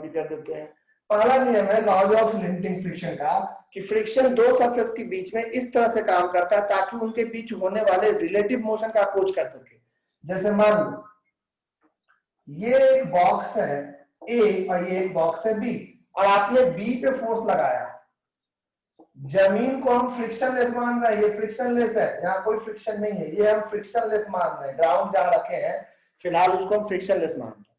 Copy कर देते हैं। पहला नियम है लॉज ऑफ लिमिटिंग फ्रिक्शन का कि फ्रिक्शन दो सरफेस के बीच में इस तरह से काम करता है ताकि उनके बीच होने वाले रिलेटिव मोशन का अपोज कर सके। जैसे मान लो ये एक बॉक्स है ए और ये एक बॉक्स है बी, और आपने बी पे फोर्स लगाया, जमीन को हम फ्रिक्शनलेस मान रहे हैं, ये फ्रिक्शनलेस है, यहाँ कोई फ्रिक्शन नहीं है, ये हम फ्रिक्शनलेस मान रहे हैं, ग्राउंड जहां रखे हैं फिलहाल उसको हम फ्रिक्शनलेस मान रहे हैं।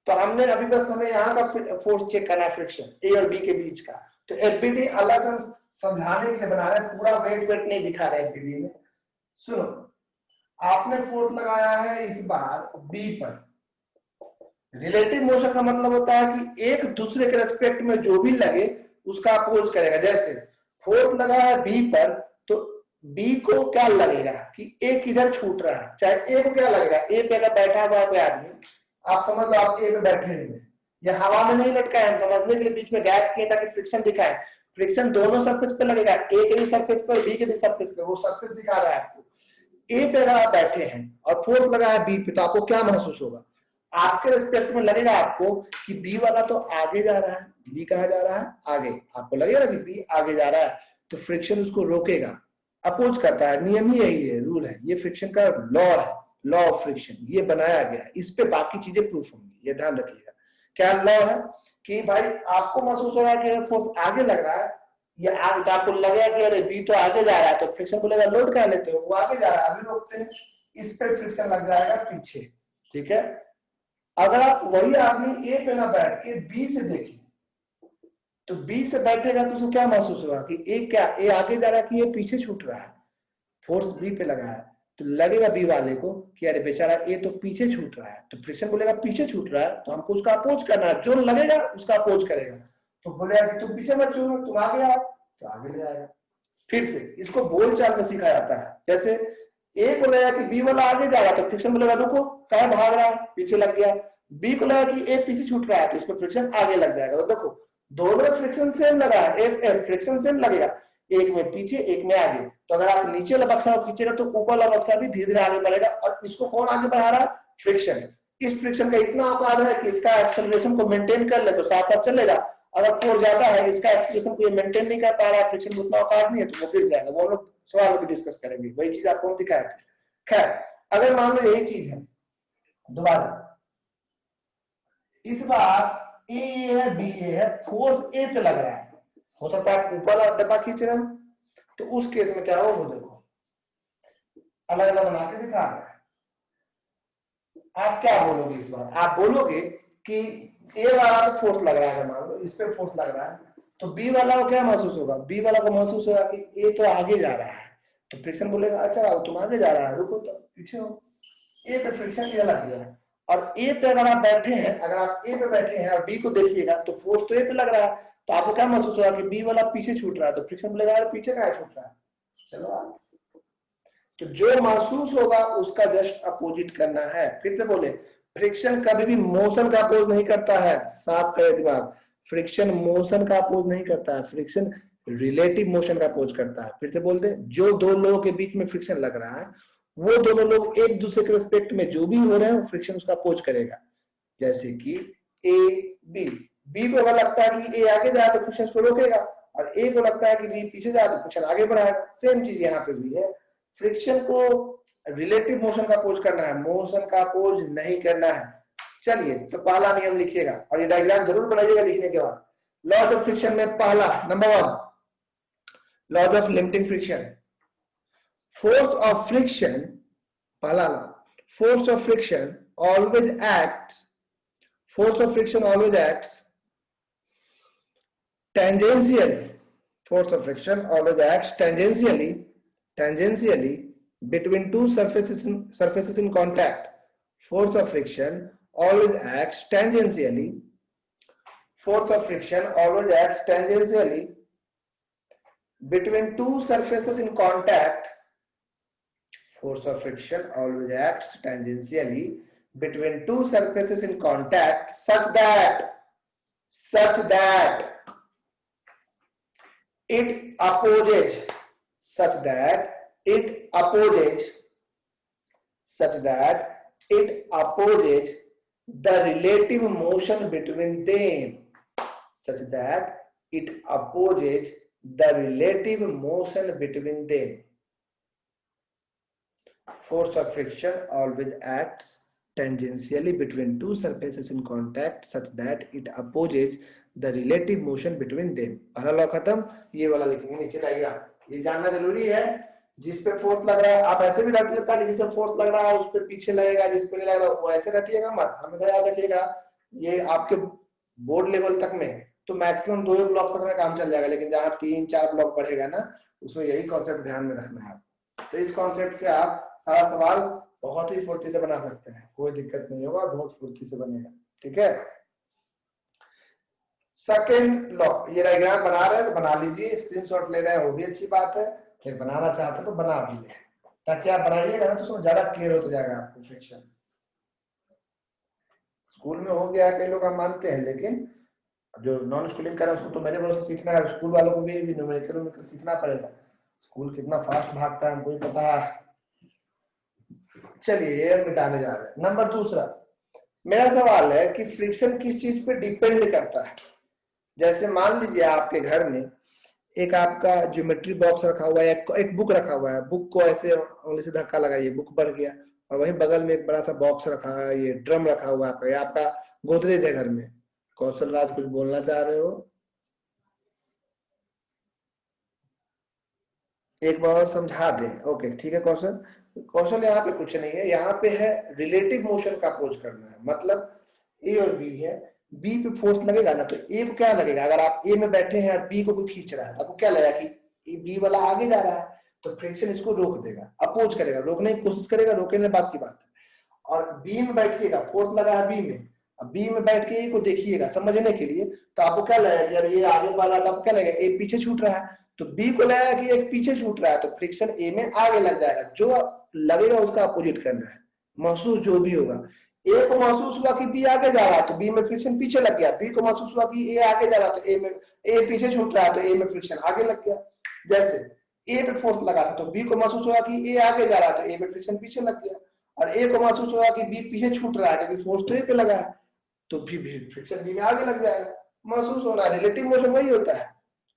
तो हमने अभी बस हमें यहाँ का फोर्स चेक करना है फ्रिक्शन ए और बी के बीच का। तो एफबीडी अलग से समझाने के लिए बना रहे हैं, पूरा वेट नहीं दिखा रहे एफबीडी में। सुनो, आपने फोर्स लगाया है इस बार बी पर, रिलेटिव मोशन का मतलब होता है कि एक दूसरे के रेस्पेक्ट में जो भी लगे उसका अपोज करेगा। जैसे फोर्स लगा है बी पर, तो बी को क्या लगेगा कि ए किधर छूट रहा है, चाहे ए को क्या लगेगा, ए पे अगर बैठा हुआ है कोई आदमी, आप समझ लो आप ए पे बैठे हुए, ये हवा में नहीं लटका है, हम समझने के लिए बीच में गैप किए ताकि फ्रिक्शन दिखाए। फ्रिक्शन दोनों सरफेस पे लगेगा, ए के भी सरफेस पर, बी के भी सरफेस पे, वो सरफेस दिखा रहा है आपको। ए पे अगर आप बैठे हैं और फोर्स लगा है बी पे, तो आपको क्या महसूस होगा, आपके रिस्पेक्ट में लगेगा आपको कि बी वाला तो आगे जा रहा है, बी कहा जा रहा है आगे, आपको लगेगा कि बी आगे जा रहा है, तो फ्रिक्शन उसको रोकेगा, अपोज करता है। नियम ही यही है, रूल है, ये फ्रिक्शन का लॉ है, लॉ ऑफ फ्रिक्शन, ये बनाया गया है, इस पे बाकी चीजें प्रूफ होंगी, ये ध्यान रखिएगा। क्या लॉ है कि भाई आपको महसूस हो रहा है कि फोर्स आगे लग रहा है, ये आगे आपको लगेगा कि अरे बी तो आगे जा रहा है, तो फ्रिक्शन बोलेगा लोड कर लेते हो, वो आगे जा रहा है अभी रोकते हैं, इस पे फ्रिक्शन लग जाएगा पीछे। ठीक है, अगर आप वही आदमी ए पे ना बैठ के बी से देखिए, तो बी से बैठेगा तो उसको क्या महसूस होगा कि ए आगे जा रहा है कि ये पीछे छूट रहा है, फोर्स बी पे लगा है, तो लगेगा बी वाले को कि अरे बेचारा ए तो पीछे छूट रहा है, तो फ्रिक्शन बोलेगा पीछे छूट रहा है, तो हमको उसका अपोज करना है, जो लगेगा उसका अपोज करेगा। तो बोलेगा कि तुम पीछे मत छूटो, तुम आगे आओ, तो आगे ले आएगा। फिर से इसको बोलचाल में सीखा जाता है। जैसे ए को लगा कि बी वाला आगे जा रहा है, तो फ्रिक्शन बोलेगा रुको, क्या भाग रहा है, पीछे लग गया। बी को लगा कि ए पीछे छूट रहा है, तो इस पर फ्रिक्शन आगे लग जाएगा। तो देखो दोनों फ्रिक्शन सेम लगा है, एफ एफ फ्रिक्शन सेम लगेगा, एक में पीछे एक में आगे। तो अगर आप नीचे वाला बक्सा को खींचेगा तो ऊपर वाला बक्सा भी धीरे धीरे आगे बढ़ेगा, और इसको कौन आगे बढ़ा रहा है, फ्रिक्शन। इस फ्रिक्शन का इतना औकात है कि इसका एक्सेलरेशन को मेंटेन कर ले तो साथ साथ चलेगा, अगर फोर्स ज्यादा है इसका एक्सेलरेशन को ये मेंटेन नहीं कर पा रहा है, फ्रिक्शन को उतना औकात नहीं है, तो वो गिर जाएगा। वो लोग सवाल में डिस्कस करेंगे, वही चीज आपको दिखाया था। खैर, अगर मान लो यही चीज है, दोबारा इस बार ए है बी है, फोर्स ए पे लग रहा है, हो सकता है ऊपर वाला डब्बा खींच रहा है, तो उस केस में क्या हो, वो देखो अलग अलग बना के दिखा रहे हैं। आप क्या बोलोगे इस बार, आप बोलोगे कि ए वाला तो फोर्स लग रहा है, मान लो इस पे फोर्स लग रहा है, तो बी वाला को क्या महसूस होगा, बी वाला को महसूस होगा कि ए तो आगे जा रहा है, तो फ्रिक्शन बोलेगा अच्छा तुम आगे जा रहा है, रुको तो पीछे हो। ए पे फ्रिक्शन ये लग गया है, और ए पे अगर आप बैठे हैं, अगर आप ए पे बैठे हैं और बी को देखिएगा तो फोर्स तो ए पे लग रहा है, तो आपको क्या महसूस होगा कि बी वाला पीछे छूट रहा है, तो फ्रिक्शन बोलेगा यार पीछे कहाँ छूट रहा है, चलो आप। तो जो महसूस होगा उसका जस्ट अपोजिट करना है। फिर से बोले, फ्रिक्शन कभी भी मोशन का अपोज नहीं करता है, साफ करे दिमाग, फ्रिक्शन मोशन का अपोज नहीं करता है, फ्रिक्शन रिलेटिव मोशन का अपोज करता है। फिर से बोल दे, जो दो लोगों के बीच में फ्रिक्शन लग रहा है वो दोनों लोग एक दूसरे के रिस्पेक्ट में जो भी हो रहे हैं फ्रिक्शन उसका अपोज करेगा। जैसे कि ए बी, बी को अगर लगता है कि ए आगे जाए तो फ्रिक्शन उसको रोकेगा, और ए को लगता है कि बी पीछे जाए तो फ्रिक्शन आगे बढ़ाएगा। सेम चीज यहाँ पे भी है, फ्रिक्शन को रिलेटिव मोशन का अपोज करना है, मोशन का अपोज नहीं करना है। चलिए तो पहला नियम लिखिएगा, और ये डायग्राम जरूर बनाइएगा लिखने के बाद। लॉज ऑफ फ्रिक्शन में पहला, number 1, laws of limiting friction, force of friction, पहला force of friction always acts, force of friction always acts tangentially, force of friction always acts tangentially between two surfaces in contact, force of friction always acts tangentially, force of friction always acts tangentially between two surfaces in contact, force of friction always acts tangentially between two surfaces in contact such that it opposes the relative motion between them. such that it opposes the relative motion between them. Force of friction always acts tangentially between two surfaces in contact such that it opposes the relative motion between them. पहला law खत्म, ये वाला लिखेंगे नीचे diagram, ये जानना जरूरी है। जिस पे फोर्स लग रहा है आप ऐसे भी रट लेता है, जिस पे फोर्स लग रहा है उस पे पीछे लगेगा, जिस पे नहीं लग रहा वो ऐसे रटिएगा मत, हमेशा याद रखिएगा। ये आपके बोर्ड लेवल तक में तो मैक्सिमम 2 ब्लॉक तक में काम चल जाएगा, लेकिन जहां 3-4 ब्लॉक बढ़ेगा ना उसमें यही कॉन्सेप्ट ध्यान में रखना है। तो इस कॉन्सेप्ट से आप सारा सवाल बहुत ही फुर्ती से बना सकते हैं, कोई दिक्कत नहीं होगा, बहुत फुर्ती से बनेगा। ठीक है, सेकेंड लॉ, ये डायग्राम बना रहे हैं तो बना लीजिए, स्क्रीनशॉट ले रहे हैं वो भी अच्छी बात है, फिर बनाना चाहते हैं तो बना भी ले, ताकि आप बनाइएगा ना तो उसमें ज्यादा क्लियर होता जाएगा आपको फ्रिक्शन। स्कूल में हो गया कई लोग हम मानते हैं, लेकिन जो नॉन स्कूलिंग कर रहे हैं उसको तो मेरे भरोसे सीखना है, स्कूल वालों को भी न्यूमेरिकल सीखना पड़ेगा। स्कूल कितना फास्ट भागता है हमको ही पता है। चलिए ये मिटाने जा रहे हैं। नंबर दूसरा, मेरा सवाल है कि फ्रिक्शन किस चीज पे डिपेंड करता है। जैसे मान लीजिए आपके घर में एक आपका ज्योमेट्री बॉक्स रखा हुआ है, एक बुक रखा हुआ है, बुक को ऐसे उंगली से धक्का लगाइए, बुक बढ़ गया, और वहीं बगल में एक बड़ा सा बॉक्स रखा है, ये ड्रम रखा हुआ है, आपका गोदरेज है घर में। कौशल राज कुछ बोलना चाह रहे हो? एक बार और समझा दें। ओके ठीक है कौशल। कौशल यहाँ पे कुछ नहीं है, यहाँ पे है रिलेटिव मोशन का अप्रोच करना है। मतलब ए और बी है, बी पे फोर्स लगेगा ना तो ए को क्या लगेगा, अगर आप ए में बैठे हैं और बी को कोई खींच रहा है तो आपको क्या लगेगा कि बी वाला आगे जा रहा है, तो फ्रिक्शन इसको रोक देगा, अपोज करेगा, रोकने की कोशिश करेगा, रोकने बात की बात है। और बी में बैठिएगा, फोर्स लगा है बी में, अब बी में बैठ के ए को देखिएगा समझने के लिए, तो आपको क्या लगेगा यार ये आगे बढ़ रहा है, तो आपको क्या लगेगा ए पीछे छूट रहा है, तो बी को लगेगा कि एक पीछे छूट रहा है, तो फ्रिक्शन ए में आगे लग जाएगा। जो लगेगा उसका अपोजिट करना है, महसूस जो भी होगा। ए को महसूस हुआ कि बी आगे जा रहा है तो बी में फ्रिक्शन पीछे लग गया, बी को महसूस हुआ कि ए आगे जा रहा है तो ए पीछे छूट रहा है तो ए में फ्रिक्शन आगे लग गया। जैसे ए पे फोर्स लगा था तो बी को महसूस हुआ कि ए आगे जा रहा है तो ए में फ्रिक्शन पीछे लग गया, और ए को महसूस हुआ कि बी पीछे छूट रहा है क्योंकि फोर्स तो ए पे लगा है तो भी फ्रिक्शन बी में आगे लग जाएगा। महसूस हो रहा है, रिलेटिव मोशन वही होता है,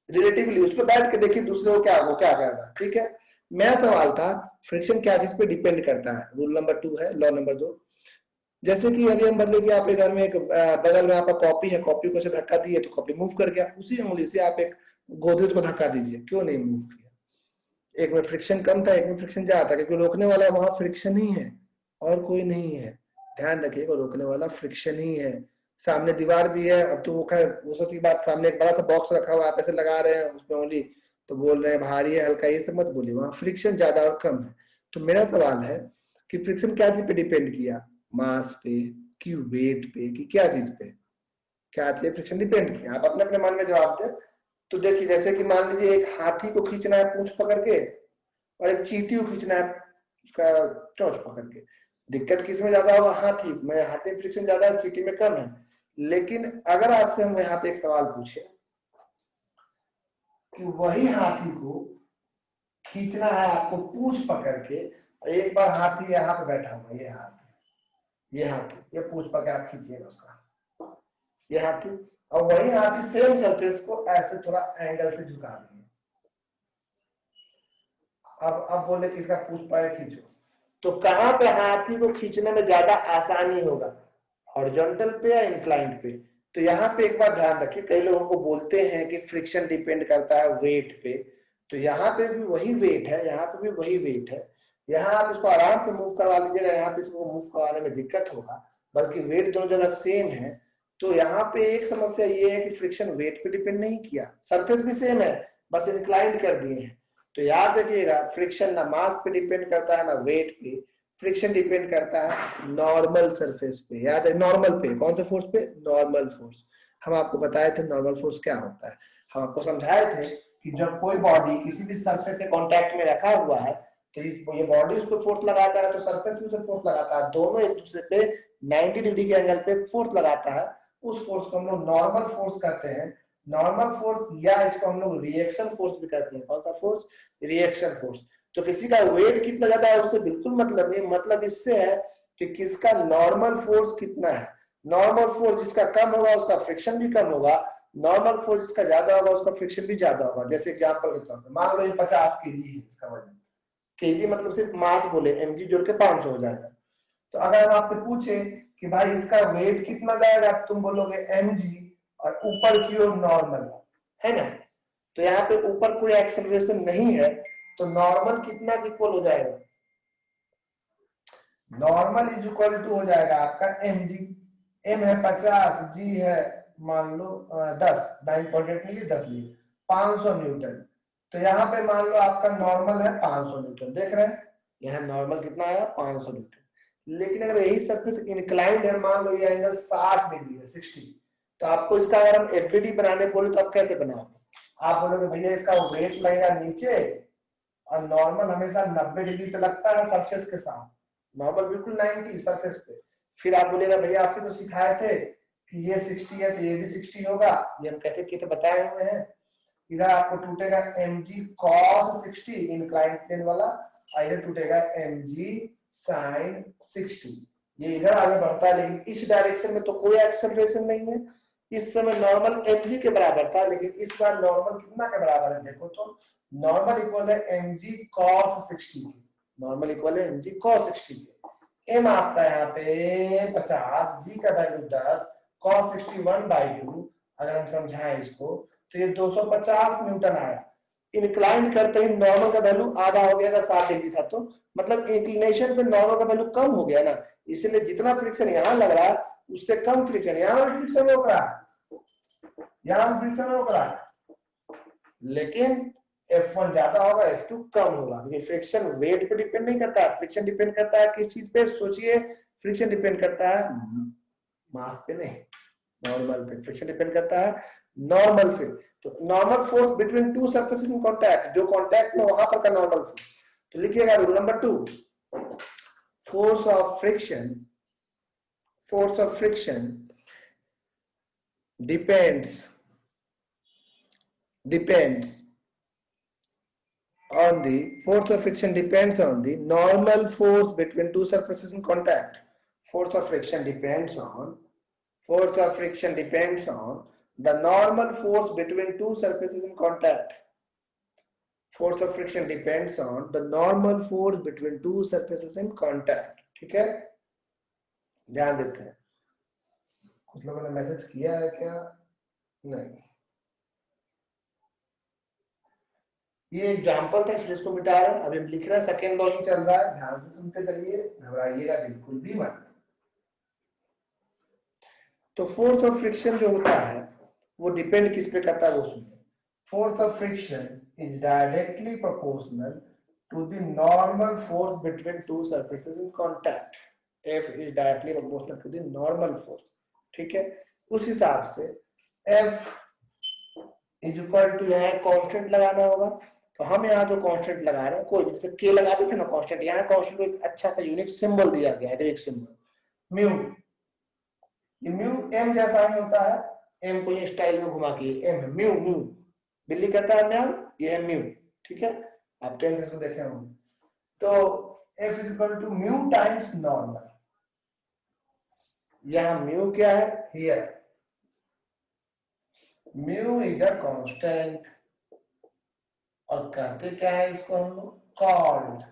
रिलेटिवली उस पर बैठ के देखिए दूसरे को क्या वो क्या कर रहा है। ठीक है, मेरा सवाल था फ्रिक्शन क्या चीज पे डिपेंड करता है। रूल नंबर 2 है, लॉ नंबर 2। जैसे कि अभी हम बदले कि आपके घर में एक बगल में आपका कॉपी है, कॉपी को से धक्का दिए तो कॉपी मूव कर गया, उसी उंगली से आप एक गोदरेज को धक्का दीजिए, क्यों नहीं मूव किया? एक में फ्रिक्शन कम था, एक में फ्रिक्शन ज्यादा था, क्योंकि रोकने वाला वहां फ्रिक्शन ही है और कोई नहीं है। ध्यान रखिएगा, रोकने वाला फ्रिक्शन ही है। सामने दीवार भी है, अब तो वो खैर वो सब की बात, सामने एक बड़ा सा बॉक्स रखा हुआ है, आप ऐसे लगा रहे हैं उसमें उंगली तो बोल रहे हैं भारी है हल्का, ये सब मत बोलिए, वहां फ्रिक्शन ज्यादा और कम है। तो मेरा सवाल है कि फ्रिक्शन क्या चीज पे डिपेंड किया, मास पे कि वेट पे कि क्या चीज पे, क्या चीज फ्रिक्शन डिपेंड किया? आप अपने अपने मन में जवाब दें। तो देखिए जैसे कि मान लीजिए एक हाथी को खींचना है पूंछ पकड़ के, और एक चींटी को खींचना है उसका चोंच पकड़ के, दिक्कत किसमें ज्यादा होगा? हाथी में, हाथी में फ्रिक्शन ज्यादा है, चींटी में कम है। लेकिन अगर आपसे हम यहाँ पे एक सवाल पूछे कि वही हाथी को खींचना है आपको पूंछ पकड़ के, एक बार हाथी यहाँ पे बैठा हुआ, ये हाथी ये पूंछ पकड़ आप खींचिएगा उसका, ये हाथी, और वही हाथी सेम सरफेस को ऐसे थोड़ा एंगल से झुका देंगे। अब बोले कि इसका पूंछ पाए खींचो, तो कहां पे हाथी को खींचने में ज्यादा आसानी होगा, हॉरिजॉन्टल पे या इंक्लाइंड पे? तो यहाँ पे एक बात ध्यान रखिए, कई लोगों को बोलते हैं कि फ्रिक्शन डिपेंड करता है वेट पे, तो यहाँ पे भी वही वेट है, यहाँ पे भी वही वेट है। यहाँ आप इसको आराम से मूव करवा लीजिएगा, यहाँ पे इसको मूव करवाने में दिक्कत होगा, बल्कि वेट दोनों जगह सेम है। तो यहाँ पे एक समस्या ये है कि फ्रिक्शन वेट पे डिपेंड नहीं किया, सरफेस भी सेम है, बस इंक्लाइंड कर दिए हैं। तो याद रखिएगा फ्रिक्शन ना मास पे डिपेंड करता है ना वेट पे, फ्रिक्शन डिपेंड करता है नॉर्मल सरफेस पे। याद है, नॉर्मल पे, कौन से फोर्स पे? Normal force. हम आपको बताए थे नॉर्मल फोर्स क्या होता है, हम आपको समझाए थे कि जब कोई बॉडी किसी भी सरफेस के कांटेक्ट में रखा हुआ है तो ये बॉडी उस पर फोर्स लगाता है, तो सरफेस भी उसे फोर्स लगाता है, दोनों एक दूसरे पे 90 डिग्री के एंगल पे फोर्स लगाता है। उस फोर्स को हम लोग नॉर्मल फोर्स कहते हैं। नॉर्मल फोर्स, या इसको हम लोग रिएक्शन फोर्स भी कहते हैं। कौन सा फोर्स? Reaction force. तो किसी का वेट कितना ज्यादा है उससे बिल्कुल मतलब नहीं, मतलब इससे है कि किसका नॉर्मल फोर्स कितना है। नॉर्मल फोर्स जिसका कम होगा उसका फ्रिक्शन भी कम होगा, नॉर्मल फोर्स जिसका ज्यादा होगा उसका फ्रिक्शन भी ज्यादा होगा। जैसे एग्जांपल के तौर पे मान लो ये 50 केजी है, इसका वजन, केजी मतलब सिर्फ मास बोले, mg जोड़ के 500 हो जाएगा। तो अगर हम आपसे पूछे कि भाई इसका वेट कितना जाएगा, तुम बोलोगे mg और ऊपर की ओर नॉर्मल, है ना। तो यहाँ पे ऊपर कोई एक्सेलरेशन नहीं है, तो नॉर्मल कितना इक्वल हो जाएगा, नॉर्मल इज इक्वल टू हो जाएगा आपका mg। m है 50, g है मान लो 10, 9.8 लिए 10 लिए 500 न्यूटन। तो यहाँ पे मान लो आपका नॉर्मल है 500 न्यूटन, देख रहे हैं यहाँ नॉर्मल कितना आया 500 न्यूटन। लेकिन अगर यही सरफेस इंक्लाइंड है, मान लो ये एंगल 60 डिग्री है 60, तो आपको इसका अगर हम एफबीडी बनाने बोले तो आप कैसे बनाओगे, आप बोलोगे भैया इसका वेट लगेगा नीचे और नॉर्मल हमेशा 90 डिग्री पे लगता है सरफेस के साथ, नॉर्मल बिल्कुल 90 सरफेस पे। फिर आप बोलेगा भैया आपने तो सिखाए थे कि ये 60 है तो ये भी 60 होगा, ये हम कैसे किए थे बताए हुए हैं। इधर आपको टूटेगा mg cos 60 इंक्लाइंड प्लेन वाला, और इधर टूटेगा mg sin 60। ये इधर आगे बढ़ता है, लेकिन इस डायरेक्शन में तो कोई एक्सेलरेशन नहीं है। इस समय नॉर्मल mg के बराबर था, लेकिन इस बार नॉर्मल कितना के बराबर है देखो तो, नॉर्मल इक्वल है mg cos 60, नॉर्मल इक्वल है mg cos 60। m आपका यहाँ पे 50, g का वैल्यू 10, cos 60 1/2, अगर हम समझाएं इसको तो ये 250 न्यूटन आया। इंक्लाइन करते ही नॉर्मल का वैल्यू आधा हो गया, अगर 60 डिग्री था तो मतलब इंक्लिनेशन पे नॉर्मल का वैल्यू कम हो गया ना, इसलिए जितना फ्रिक्शन यहाँ लग रहा है उससे कम फ्रिक्शन यहाँ भी फ्रिक्शन रोक रहा है, यहाँ भी फ्रिक्शन रोक रहा है, लेकिन F1 ज्यादा होगा F2 कम होगा, क्योंकि फ्रिक्शन वेट पे डिपेंड नहीं करता है, फ्रिक्शन डिपेंड करता है किस चीज पे, सोचिए फ्रिक्शन डिपेंड करता है मास पे नहीं, नॉर्मल पे। फ्रिक्शन डिपेंड करता है नॉर्मल पे। तो normal force between two surfaces in contact, जो कांटेक्ट में वहां पर का नॉर्मल फोर्स। तो लिखिएगा rule number 2, force of friction depends on the force of friction depends on the normal force between two surfaces in contact. Force of friction depends on the normal force between two surfaces in contact. Force of friction depends on the normal force between two surfaces in contact. ठीक है, ध्यान देते हैं। कुछ लोगों ने message किया है क्या? नहीं, ये एग्जाम्पल था इसलिए इसको मिटा रहे हैं। अभी हम लिख रहे हैं, सेकेंड लॉ ही चल रहा है, ध्यान से सुनते चलिए, घबराइएगा बिल्कुल भी मत। तो फोर्स ऑफ फ्रिक्शन जो होता है वो डिपेंड किस पे करता है वो सुनिए। Force of friction is directly proportional to the normal force between two surfaces in contact. F is directly proportional to the normal force, ठीक है। उस हिसाब से F इज इक्वल टू, यहाँ कांस्टेंट लगाना होगा, तो हम यहाँ जो कांस्टेंट लगा रहे हैं, कोई जैसे k लगा देते ना कांस्टेंट, यहाँ कांस्टेंट को एक अच्छा सा यूनिक सिंबल दिया गया है, ग्रीक सिंबल म्यू। ये म्यू m जैसा ही होता है, m को ये स्टाइल में घुमा के m म्यू म्यू, बिल्ली कहता है म्याऊ, ये है म्यू, ठीक है। आप 10th से देखे होंगे। तो F is equal to mu times normal. यहाँ म्यू क्या है, here mu is a constant, और कहते क्या है इसको हम लोग, कॉल्ड,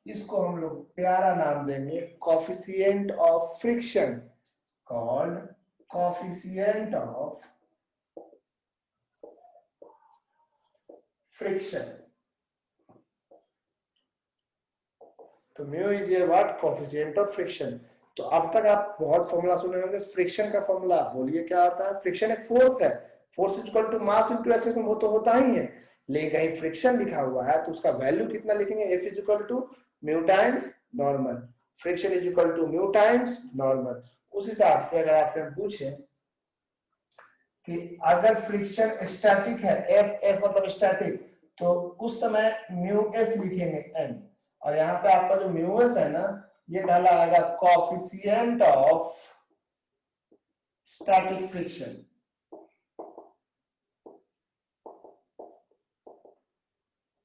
इसको हम लोग प्यारा नाम देंगे coefficient of friction, called coefficient of friction. तो mu is a what, coefficient of friction. तो अब तक आप बहुत फॉर्मूला सुने होंगे, फ्रिक्शन का फॉर्मूला बोलिए क्या होता है। फ्रिक्शन एक फोर्स है, force is equal to mass into acceleration, वो तो होता ही है, लेकिन कहीं फ्रिक्शन लिखा हुआ है तो उसका वैल्यू कितना लिखेंगे, F is equal to mu times normal, friction is equal to mu times normal. उस हिसाब से अगर आपसे हम पूछे कि अगर फ्रिक्शन स्टैटिक है, F मतलब स्टैटिक, तो उस समय म्यू एस लिखेंगे n, और यहाँ पे आपका जो म्यू एस है ना, ये कहला आएगा coefficient of static friction.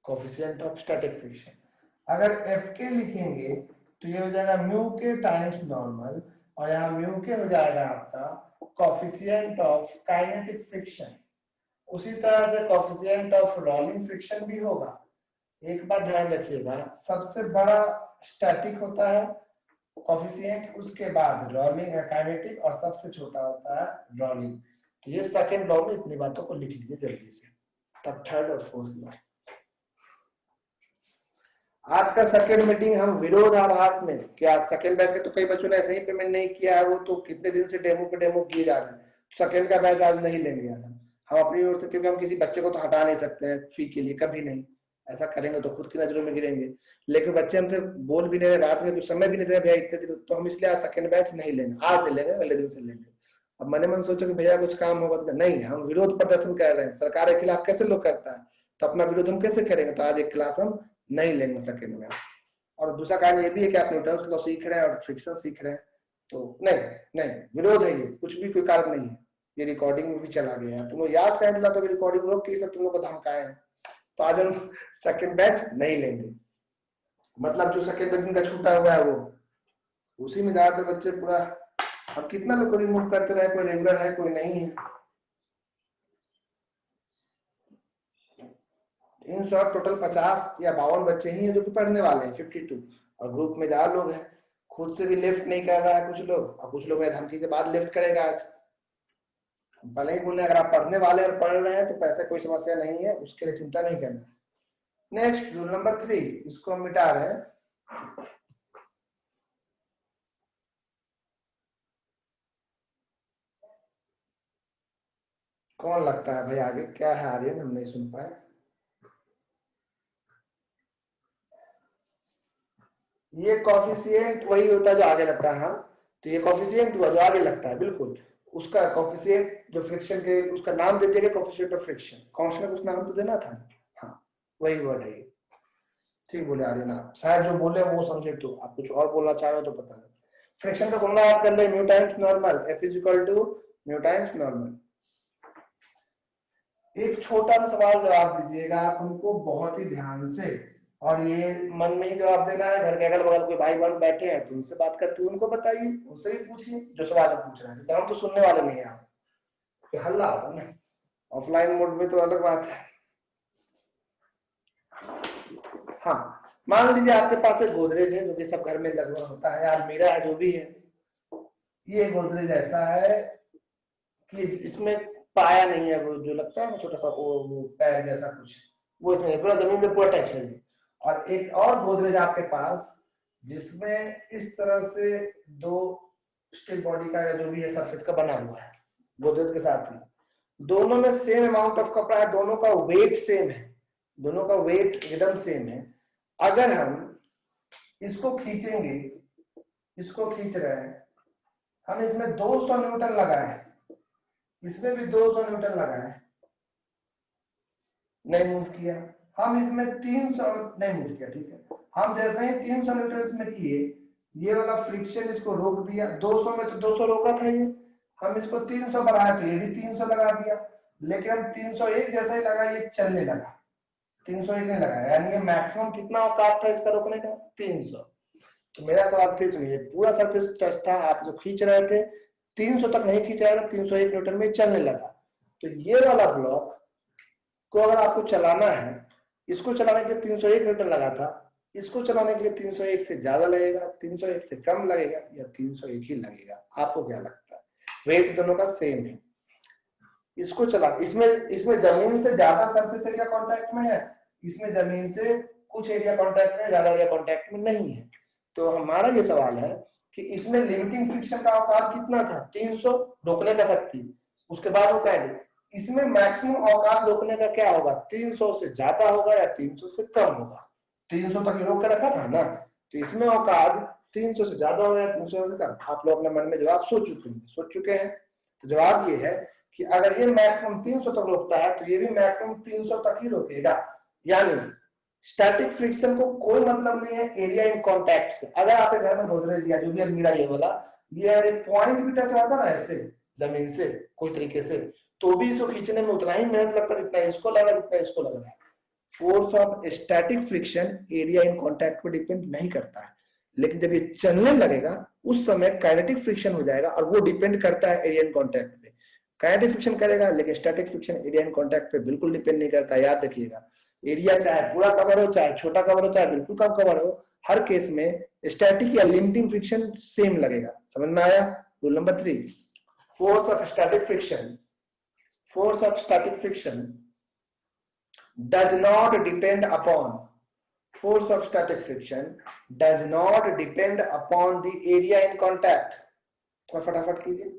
Coefficient of static friction. अगर एफ के लिखेंगे तो ये हो जाएगा म्यू के टाइम्स नॉर्मल, और यहाँ म्यू के हो जाएगा आपका कोफिशिएंट ऑफ काइनेटिक फ्रिक्शन, उसी तरह से कोफिशिएंट ऑफ रोलिंग फ्रिक्शन भी होगा। एक बात ध्यान रखिएगा, सबसे बड़ा स्टैटिक होता है कोफिशिएंट, उसके बाद रोलिंग है काइनेटिक, और सबसे छोटा होता है रोलिंग। तो ये सेकंड लॉ में इतनी बातों को लिख लीजिए जल्दी से। तब थर्ड और फोर्थ लॉ। आज का सेकंड मीटिंग हम विरोधाभास में, क्या सेकंड बैच के तो कई बच्चों ने ऐसे ही पेमेंट नहीं किया है, वो तो कितने दिन से डेमो पे डेमो किए जा रहे हैं। सेकंड का बैच आज नहीं लेंगे हम अपनी ओर से, क्योंकि हम किसी बच्चे को तो हटा नहीं सकते हैं फी के लिए, कभी नहीं। ऐसा करेंगे तो खुद की नजरों में गिरेंगे। लेकिन बच्चे हमसे बोल भी नहीं रहे, रात में कुछ समय भी नहीं दे भैया इतने दिन, तो हम इसलिए आज सेकंड बैच नहीं लेंगे, आज ले लेंगे, अगले दिन से लेंगे। अब मैंने मन सोचा कि भैया कुछ काम होगा, तो नहीं, हम विरोध प्रदर्शन कर रहे हैं, सरकार के खिलाफ कैसे लोग करता है, तो अपना विरोध हम कैसे करेंगे। तो आज एक क्लास हम नहीं लेंगे सेकंड में। और दूसरा कारण ये भी है कि आप न्यूटन लॉ सीख रहे हैं और फ्रिक्शन सीख रहे हैं, तो नहीं विरोध है, ये कुछ भी कोई कारण नहीं है। ये रिकॉर्डिंग में भी चला गया है, तुम लोग याद कर दिला तो रिकॉर्डिंग रोक के सब तुम लोग को धमकाए हैं। तो आज हम सेकंड बैच नहीं लेंगे, मतलब जो सेकंड बैच जिनका छूटा हुआ है वो, उसी में ज्यादातर बच्चे पूरा। अब कितना लोग को रिमूव करते रहे, कोई रेगुलर है कोई नहीं है। इन शॉर्ट टोटल 50 या 52 बच्चे ही हैं जो कि पढ़ने वाले हैं, 52, और ग्रुप में ज्यादा लोग हैं। खुद से भी लेफ्ट नहीं कर रहा है कुछ लोग, और कुछ लोग धमकी के बाद लेफ्ट करेगा। आज भले ही बोले अगर आप पढ़ने वाले और पढ़ रहे हैं तो पैसे कोई समस्या नहीं है, उसके लिए चिंता नहीं करना। नेक्स्ट रूल नंबर 3, इसको हम मिटा रहे हैं। कौन लगता है भाई आगे क्या है आर्यन, हम नहीं सुन पाए। ये कॉफिशिएंट वही होता है जो आगे लगता है। हाँ, तो ये कॉफिशिएंट हुआ जो आगे लगता है, बिल्कुल उसका कॉफिशिएंट जो फ्रिक्शन के, उसका नाम दे दिया कॉफिशिएंट ऑफ फ्रिक्शन। कांस्टेंट कुछ नाम तो देना था। हाँ, वही वर्ड है ये। ठीक बोले आर्यन आप, शायद जो बोले वो समझे, तो आप कुछ और बोलना चाह रहे हो तो पता नहीं। फ्रिक्शन का फॉर्मूला याद कर ले, mu times normal, F is equal to mu times normal. एक छोटा सा सवाल जवाब दीजिएगा आप हमको बहुत ही ध्यान से, और ये मन में ही जवाब देना है। घर के अगल बगल कोई भाई बहन बैठे हैं तो उनसे बात करते हुए उनको बताइए, उनसे भी पूछिए जो सवाल पूछ रहे हैं, हम तो सुनने वाले नहीं है। आप हल्ला होगा ना, ऑफलाइन मोड में तो अलग बात है। हाँ, मान लीजिए आपके पास एक गोदरेज है जो कि सब घर में लगभग होता है, अलमीरा है, जो भी है। ये गोदरेज ऐसा है कि इसमें पाया नहीं है, वो जो लगता है ना छोटा सा वो पैर जैसा कुछ, वो इसमें पूरा जमीन में पूरा टच है। और एक और गोदरेज आपके पास जिसमें इस तरह से 2 स्टील बॉडी का जो भी है सरफेस का बना हुआ है गोदरेज के साथ ही, दोनों में सेम अमाउंट ऑफ कपड़ा है, दोनों का वेट सेम है, दोनों का वेट एकदम सेम है। अगर हम इसको खींचेंगे, इसको खींच रहे हैं हम, इसमें 200 न्यूटन लगाए, इसमें भी 200 न्यूटन लगाए, नहीं मूव किया। हम इसमें 300 नहीं मूव किया, ठीक है। हम जैसे ही 300 न्यूटन इसमें किए, ये वाला फ्रिक्शन इसको रोक दिया। 200 में तो 200 रोका था ये, हम इसको 300 बढ़ाया तो ये भी 300 लगा दिया। लेकिन हम 301 जैसा ही लगा ये चलने लगा, 301 नहीं लगाया, यानी ये मैक्सिमम कितना औकात था इसका रोकने का, 300। तो मेरा सवाल फिर सुनिए, पूरा सरफेस टच था, आप जो खींच रहे थे 300 तक नहीं खींच रहा था, 301 न्यूटन में चलने लगा। तो ये वाला ब्लॉक को अगर आपको चलाना है, इसको चलाने के लिए 301 न्यूटन लगा था, इसको चलाने के लिए 301 से ज्यादा लगेगा, 301 से कम लगेगा, या 301 ही लगेगा, आपको क्या लगता है। वेट दोनों का सेम है। इसको चला, इसमें जमीन से ज्यादा सरफेस एरिया कांटेक्ट में है, इसमें जमीन से कुछ एरिया कांटेक्ट में, ज्यादा एरिया कांटेक्ट में नहीं है। तो हमारा ये सवाल है कि इसमें लिमिटिंग फ्रिक्शन का औकात कितना था, 300 रोकने का शक्ति, उसके बाद वो कहेंगे इसमें मैक्सिमम औकात रोकने का क्या होगा, 300 से ज्यादा होगा या 300 से कम होगा। 300 तक रोक के रखा था ना, तो इसमें औकात 300 से ज्यादा होगा या 300 से कम। आप लोग अपने मन में जवाब सोच चुके हैं। तो जवाब ये है कि अगर ये मैक्सिमम 300 तक रोकता है तो ये भी मैक्सिमम 300 तक ही रोकेगा। यानी स्टैटिक फ्रिक्शन को कोई मतलब नहीं है एरिया इन कांटेक्ट से। अगर आपके घर में गोदरेज या जो भी अलमीरा ये वाला, ये एक पॉइंट भी टच रहता ना ऐसे जमीन से कोई तरीके से, तो भी इसको खींचने में उतना ही मेहनत लगता है जितना इसको लग रहा है, जितना इसको लग रहा है। Force of static friction area in contact पे डिपेंड नहीं करता है। लेकिन जब ये चलने लगेगा उस समय काइनेटिक फ्रिक्शन हो जाएगा, और वो डिपेंड करता है एरिया एंड कॉन्टैक्ट पे। काइनेटिक फ्रिक्शन करेगा, लेकिन static friction area and contact पे बिल्कुल डिपेंड नहीं करता। याद रखिएगा, एरिया चाहे पूरा कवर हो, चाहे छोटा कवर हो, चाहे बिल्कुल कम कवर हो, हर केस में स्टैटिक या लिमिटिंग फ्रिक्शन सेम लगेगा। समझ में आया? Rule number 3, force of static friction, force of static friction does not depend upon, force of static friction does not depend upon the area in contact। थोड़ा फटाफट कीजिए।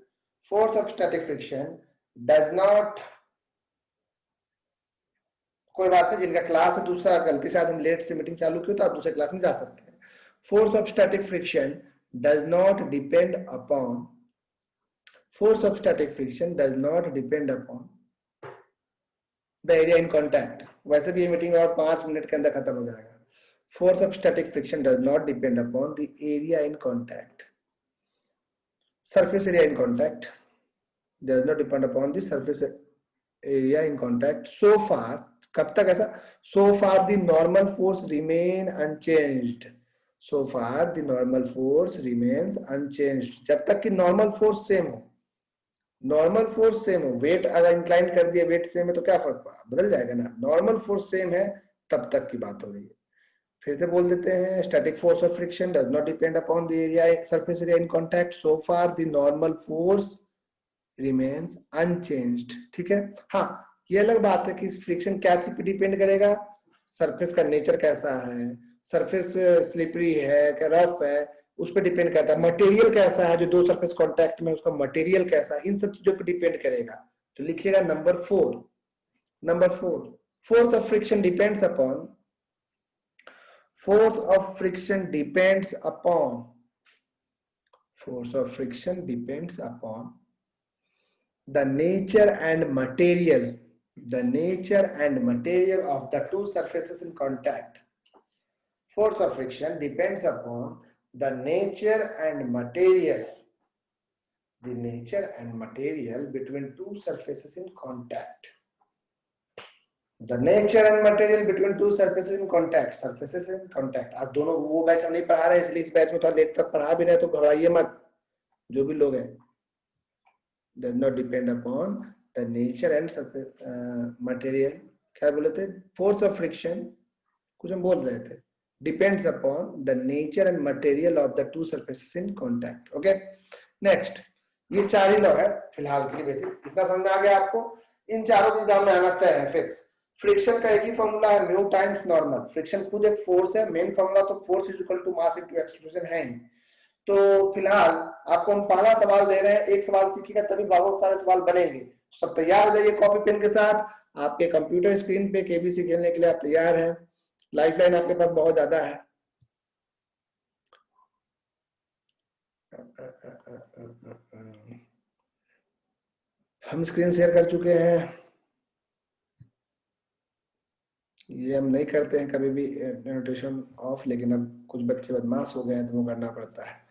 force of static friction does not, कोई बात नहीं, जिनका class है दूसरा, गलती से आज हम लेट से मीटिंग चालू की तो आप दूसरे क्लास में जा सकते हैं। force of static friction does not depend upon, force of static friction does not depend upon the area in contact. वैसे भी ये मीटिंग और 5 मिनट के अंदर खत्म हो जाएगा। Force of static friction does not depend upon the area in contact, surface area in contact does not depend upon the surface area in contact so far। कब तक ऐसा? so far the normal force remain unchanged, so far the normal force remains unchanged, जब तक कि normal force same हो। Normal force same हो, wait अगर incline कर दिया, वेट सेम है तो क्या फर्क पड़ा, बदल जाएगा ना। नॉर्मल फोर्स सेम है तब तक की बात हो रही है। फिर से बोल देते हैं, static force of friction does not depend upon the area, surface area in contact, so far the normal force remains unchanged. ठीक है। हाँ, ये अलग बात है कि फ्रिक्शन क्या चीज पे डिपेंड करेगा, सरफेस का नेचर कैसा है, सरफेस स्लिपरी है क्या रफ है, उस पर डिपेंड करता है। मटेरियल कैसा है जो दो सरफेस कांटेक्ट में, उसका मटेरियल कैसा है, इन सब चीजों पर डिपेंड करेगा। तो लिखिएगा number 4, number 4, force of friction depends upon, force of friction depends upon, force of friction depends upon the nature and material, the nature and material of the two surfaces in contact। Force of friction depends upon the nature and material, the nature and material between two surfaces in contact। The nature and material between two surfaces in contact, surfaces in contact। आज दोनों वो batch हम नहीं पढ़ा रहे, इसलिए इस batch में थोड़ा लेट तक पढ़ा भी रहे, तो घबराइए मत जो भी लोग हैं। does not depend upon the nature and surface material, क्या बोले थे, force of friction कुछ हम बोल रहे थे, depends upon the nature and material of the two surfaces in contact। okay, next, ये चार ही लॉ है फिलहाल के लिए, बेसिक इतना समझ में आ गया आपको। इन चारों को एग्जाम में आना तय है फिक्स। फ्रिक्शन का एक ही फॉर्मूला है, म्यू टाइम्स नॉर्मल। फ्रिक्शन खुद एक फोर्स है, मेन फॉर्मूला तो force is equal to mass into acceleration है ही। तो फिलहाल आपको हम पहला सवाल दे रहे हैं, एक सवाल सीखिएगा तभी बहुत सारे सवाल बनेंगे। सब तैयार हो जाइए कॉपी पेन के साथ, आपके कंप्यूटर स्क्रीन पे केबीसी खेलने के लिए आप तैयार हैं। लाइफलाइन आपके पास बहुत ज्यादा है। हम स्क्रीन शेयर कर चुके हैं, ये हम नहीं करते हैं कभी भी नोटेशन ऑफ, लेकिन अब कुछ बच्चे बदमाश हो गए हैं तो वो करना पड़ता है।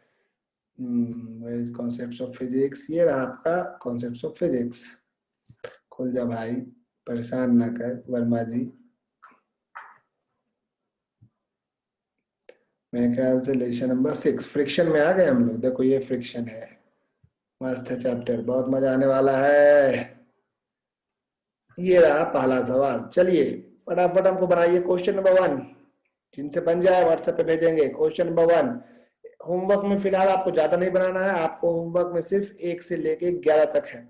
कॉन्सेप्ट्स ऑफ फिजिक्स, ये रहा आपका कॉन्सेप्ट्स ऑफ फिजिक्स। खुल जा भाई, परेशान ना कर वर्मा जी। मेरे ख्याल से लेक्चर नंबर 6 फ्रिक्शन में आ गए हम लोग। देखो ये फ्रिक्शन है, मस्त है चैप्टर, बहुत मजा आने वाला है। ये रहा पहला सवाल, चलिए फटाफट हमको बनाइए क्वेश्चन नंबर 1। जिनसे बन जाए व्हाट्सएप पे भेजेंगे। क्वेश्चन नंबर 1, होमवर्क में फिलहाल आपको ज्यादा नहीं बनाना है, आपको होमवर्क में सिर्फ 1 से लेके 11 तक है,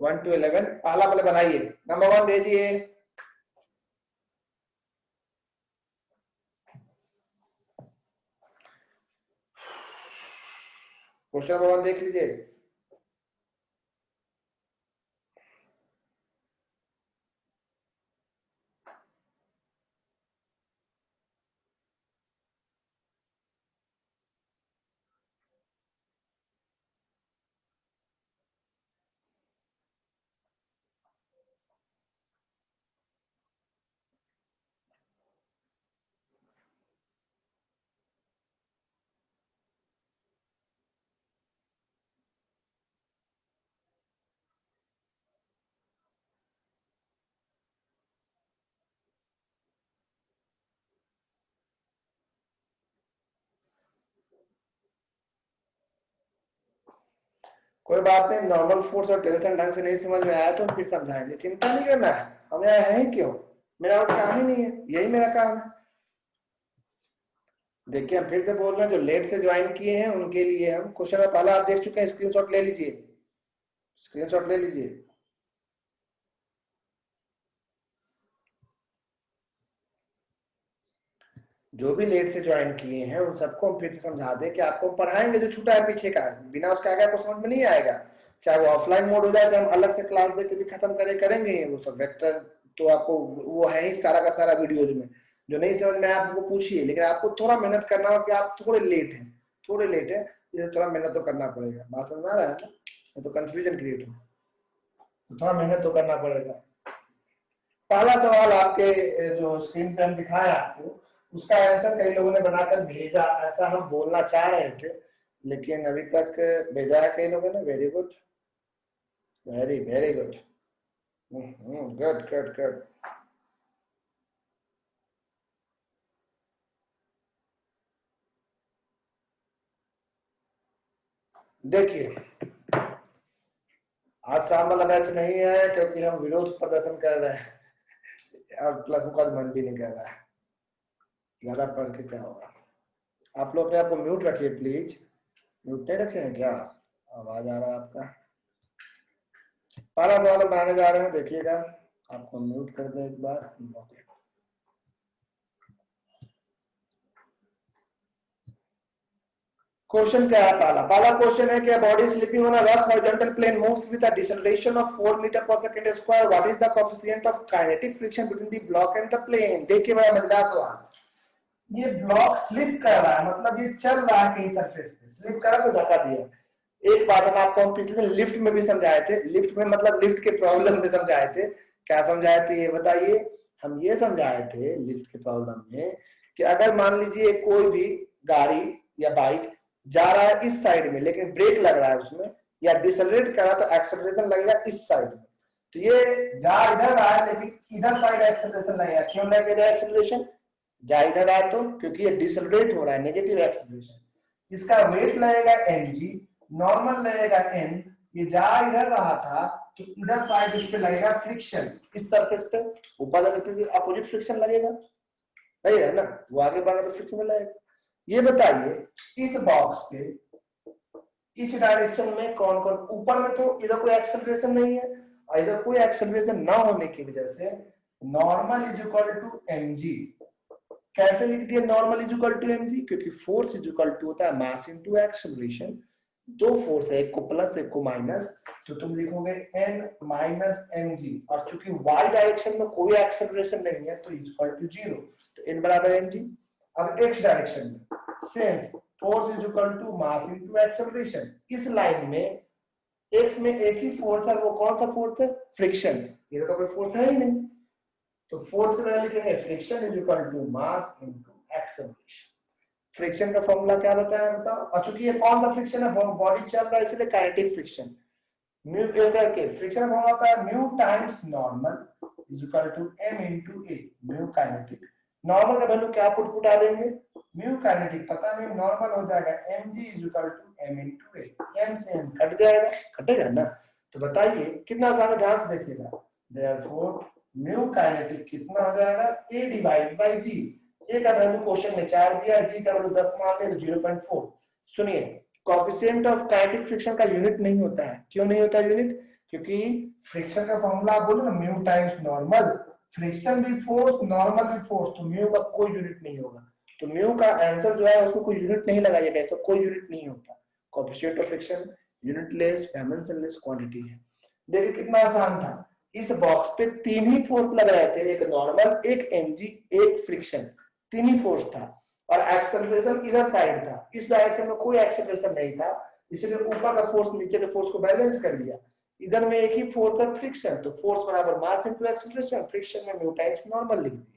1 to 11। पहला पहले बनाइए, नंबर 1 भेजिए। क्वेश्चन नंबर 1 देख लीजिए। कोई बात नहीं, नॉर्मल फोर्स और टेंशन ढंग से नहीं समझ में आया तो फिर समझाएंगे, चिंता नहीं करना है, हमें आया है ही क्यों, मेरा और काम ही नहीं है, यही मेरा काम है। देखिए हम फिर से बोल रहे हैं, जो लेट से ज्वाइन किए हैं उनके लिए हम क्वेश्चन में पहला आप देख चुके हैं, स्क्रीनशॉट ले लीजिए, स्क्रीनशॉट ले लीजिए। जो भी लेट से ज्वाइन किए हैं उन सबको हम फिर से समझा दें कि आपको पढ़ाएंगे जो छूटा है पीछे का, बिना उसके आगे आपको समझ में नहीं आएगा। चाहे वो ऑफलाइन मोड हो जाए तो हम अलग से क्लास दे के भी खत्म करेंगे वो सब वेक्टर, तो आपको वो है ही सारा का सारा वीडियोज में। जो नहीं समझ में आपको पूछिए, लेकिन आपको थोड़ा मेहनत करना हो कि आप थोड़े लेट हैं, थोड़े लेट है, इसे थोड़ा मेहनत तो करना पड़ेगा। बात समझ में आ रहा है ना, तो कंफ्यूजन क्रिएट हो तो थोड़ा मेहनत तो करना पड़ेगा। पहला सवाल आपके जो स्क्रीन पे हम दिखाए आपको, उसका आंसर कई लोगों ने बनाकर भेजा, ऐसा हम बोलना चाह रहे थे लेकिन अभी तक भेजा है कई लोगों ने। Very good, very very good, good good good. देखिए आज शाम वाला मैच नहीं है क्योंकि हम विरोध प्रदर्शन कर रहे हैं और प्लस का मन भी नहीं कर रहा है, ज्यादा पढ़ के क्या होगा। आप लोग अपने आप को म्यूट रखिए प्लीज, म्यूट नहीं रखे हैं क्या, आवाज आ रहा है आपका। पहला सवाल बनाने जा रहे हैं, देखिएगा, आपको म्यूट कर दे एक बार। क्वेश्चन क्या है, पहला क्वेश्चन है कि body slipping on a rough horizontal plane moves with a deceleration of 4 metre per second square, what is the coefficient of kinetic friction between the block and the plane. देखिए बड़ा मजेदार सवाल, ये ब्लॉक स्लिप कर रहा है, मतलब ये चल रहा है कहीं सरफेस पे, स्लिप कर रहा तो धक्का दिया। एक बात हम आपको पिछले लिफ्ट में भी समझाए थे, लिफ्ट में मतलब लिफ्ट के प्रॉब्लम में समझाए थे। क्या समझाए थे ये बताइए। हम ये समझाए थे लिफ्ट के प्रॉब्लम में कि अगर मान लीजिए कोई भी गाड़ी या बाइक जा रहा है इस साइड में लेकिन ब्रेक लग रहा है उसमें, या डिसलरेट कर रहा है तो एक्सेलरेशन लगेगा इस साइड में। तो ये जा इधर रहा है लेकिन इधर साइड एक्सेलरेशन लगेगा। क्यों लगेगा एक्सेलरेशन, जा इधर आए तो क्योंकि ये डिसलरेट हो रहा है, नेगेटिव एक्सेलरेशन। इसका वेट लगेगा mg, नॉर्मल लगेगा n, ये जा इधर रहा था तो इधर साइड इस पे लगेगा फ्रिक्शन, इस सरफेस पे ऊपर वाले अपोजिट फ्रिक्शन लगेगा, लगेगा ना, वो आगे बढ़ा तो फ्रिक्शन लगेगा। ये बताइए इस बॉक्स पे इस डायरेक्शन में कौन कौन, ऊपर में तो इधर कोई एक्सेलरेशन नहीं है और इधर कोई एक्सेलरेशन ना होने की वजह से normal is equal to mg। कैसे लिख दिया normal is equal to mg, क्योंकि फोर्स इज इक्वल टू होता है मास इनटू एक्सेलरेशन। दो फोर्स है, एक को प्लस एक को माइनस, तो तुम लिखोगे n माइनस mg, और चूंकि y डायरेक्शन में कोई एक्सेलरेशन नहीं है तो इज इक्वल टू 0, तो n बराबर mg। अब x डायरेक्शन में since force is equal to mass into acceleration, इस लाइन में x में एक ही फोर्स है, वो कौन सा फोर्स है, फ्रिक्शन, इधर तो कोई फोर्स है ही नहीं, तो फोर्स की तरह लिखेंगे friction is equal to mass into acceleration. Friction का फॉर्मूला क्या बताया बताओ, और चूंकि ये कौन सा फ्रिक्शन है, बॉडी चल रहा है इसलिए काइनेटिक फ्रिक्शन, म्यू ए करके फ्रिक्शन फॉर्मूला होता है mu times normal is equal to m into a, mu kinetic. Normal का वैल्यू क्या पुट डालेंगे, म्यू काइनेटिक पता नहीं, नॉर्मल हो जाएगा mg is equal to m into a, m से m कट जाएगा, कटेगा ना। तो बताइए कितना आसान है, ध्यान से देखिएगा, देयरफॉर म्यू काइनेटिक कितना हो जाएगा, a divided by g। a का वैल्यू क्वेश्चन में 4 दिया है, g का वैल्यू 10 मान ले तो 0.4। सुनिए कोएफिशिएंट ऑफ काइनेटिक फ्रिक्शन का यूनिट नहीं होता है, क्यों नहीं होता यूनिट, क्योंकि फ्रिक्शन का फॉर्मूला आप बोलो ना म्यू टाइम्स नॉर्मल, फ्रिक्शन भी फोर्स नॉर्मल भी फोर्स, तो म्यू का कोई यूनिट नहीं होगा, तो म्यू का आंसर जो है उसमें कोई यूनिट नहीं लगाइएगा, ऐसा कोई यूनिट नहीं होता। Coefficient of friction unitless dimensionless quantity है। देखिए कितना आसान था, इस बॉक्स पे तीन ही फोर्स लग रहे थे, एक नॉर्मल एक mg एक फ्रिक्शन, तीन ही फोर्स था, और एक्सेलरेशन इधर साइड था, इस डायरेक्शन में कोई एक्सेलरेशन नहीं था, इसलिए ऊपर का फोर्स नीचे के फोर्स को बैलेंस कर लिया। इधर में एक ही फोर्स है फ्रिक्शन, तो फोर्स बराबर मास इनटू एक्सेलरेशन, फ्रिक्शन में म्यू टाइम्स नॉर्मल लिख दिए।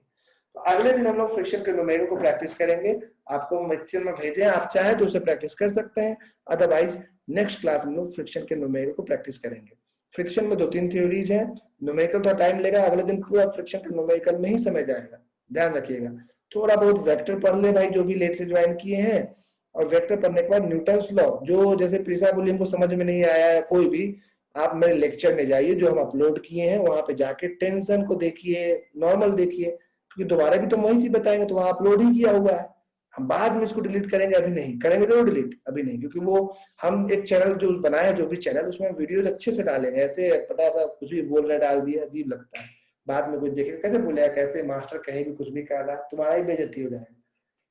तो अगले दिन हम लोग फ्रिक्शन के न्यूमेरिकल को प्रैक्टिस करेंगे, आपको लेक्चर में भेजे हैं, आप चाहें तो उसे प्रैक्टिस कर सकते हैं, अदरवाइज नेक्स्ट क्लास में लोग फ्रिक्शन के न्यूमेरिकल को प्रैक्टिस करेंगे। फ्रिक्शन में 2-3 थ्योरीज हैं, न्यूमेरिकल थोड़ा टाइम लेगा, अगले दिन पूरा फ्रिक्शन के न्यूमेरिकल में ही समझ जाएगा, ध्यान रखिएगा। थोड़ा बहुत वेक्टर पढ़ ले भाई जो भी लेट से ज्वाइन किए हैं, और वेक्टर पढ़ने के बाद न्यूटन्स लॉ, जो जैसे प्रिसा बोली हमको समझ में नहीं आया है कोई भी, आप मेरे लेक्चर में जाइए जो हम अपलोड किए हैं, वहां पे जाके टेंशन को देखिए, नॉर्मल देखिए, क्योंकि दोबारा भी तो वही चीज बताएंगे, तो वहां अपलोड ही किया हुआ है। हम बाद में इसको डिलीट करेंगे, अभी नहीं करेंगे, तो डिलीट अभी नहीं, क्योंकि वो हम एक चैनल जो बनाए, जो भी चैनल, उसमें वीडियोस अच्छे से डालेंगे। ऐसे पता सा कुछ भी बोल रहे डाल दिया, अजीब लगता है। बाद में कुछ देखेगा कैसे बोलेगा, कैसे मास्टर कहीं भी कुछ भी कर रहा है, तुम्हारा ही बेइज्जती हो जाएगा।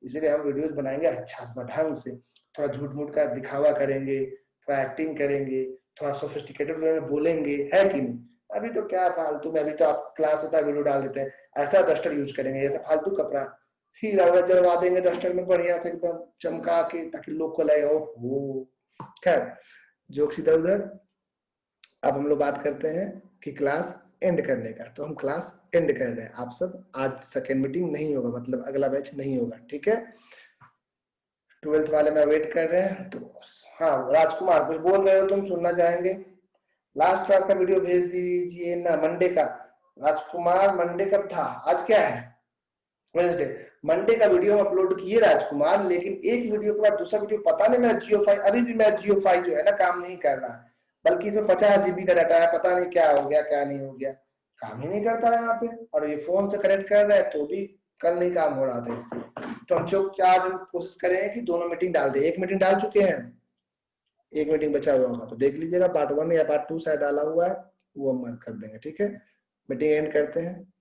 इसलिए हम वीडियोस बनाएंगे अच्छा ढंग से, थोड़ा झूठ मूठ का दिखावा करेंगे, थोड़ा एक्टिंग करेंगे, थोड़ा सोफिस्टिकेटेड वे में बोलेंगे, है कि नहीं। अभी तो क्या फालतू में, अभी तो आप क्लास होता है वीडियो डाल देते हैं, ऐसा डस्टर यूज करेंगे जैसे फालतू कपड़ा, हीरा जलवा देंगे डस्टर में बढ़िया से एकदम चमका के, ताकि लोग को लगे ओ। खैर जोक्स इधर उधर, अब हम लोग बात करते हैं कि क्लास एंड करने का। तो हम क्लास एंड कर रहे हैं, आप सब आज सेकेंड मीटिंग नहीं होगा, मतलब अगला बैच नहीं होगा, ठीक है। 12th वाले में वेट कर रहे हैं। तो हाँ राजकुमार कुछ बोल रहे हो तुम, सुनना चाहेंगे। लास्ट क्लास का वीडियो भेज दीजिए ना, मंडे का। राजकुमार मंडे कब था, आज क्या है, वेडनेसडे। मंडे का वीडियो हम अपलोड किए राजकुमार, लेकिन एक वीडियो के बाद दूसरा वीडियो पता नहीं, मेरा जियो फाइल अभी भी, मेरा जियो फाइल जो है ना काम नहीं कर रहा है, बल्कि इसमें 50 GB का डाटा है, पता नहीं क्या हो गया क्या नहीं हो गया, काम ही नहीं करता है यहाँ पे। और ये फोन से कनेक्ट कर रहा है तो भी कल नहीं काम हो रहा था इससे। तो हम जो क्या कोशिश करें कि दोनों मीटिंग डाल दे, एक मीटिंग डाल चुके हैं, एक मीटिंग बचा हुआ होगा तो देख लीजिएगा, पार्ट 1 या पार्ट 2 शायद डाला हुआ है, वो हम कर देंगे, ठीक है। मीटिंग एंड करते हैं।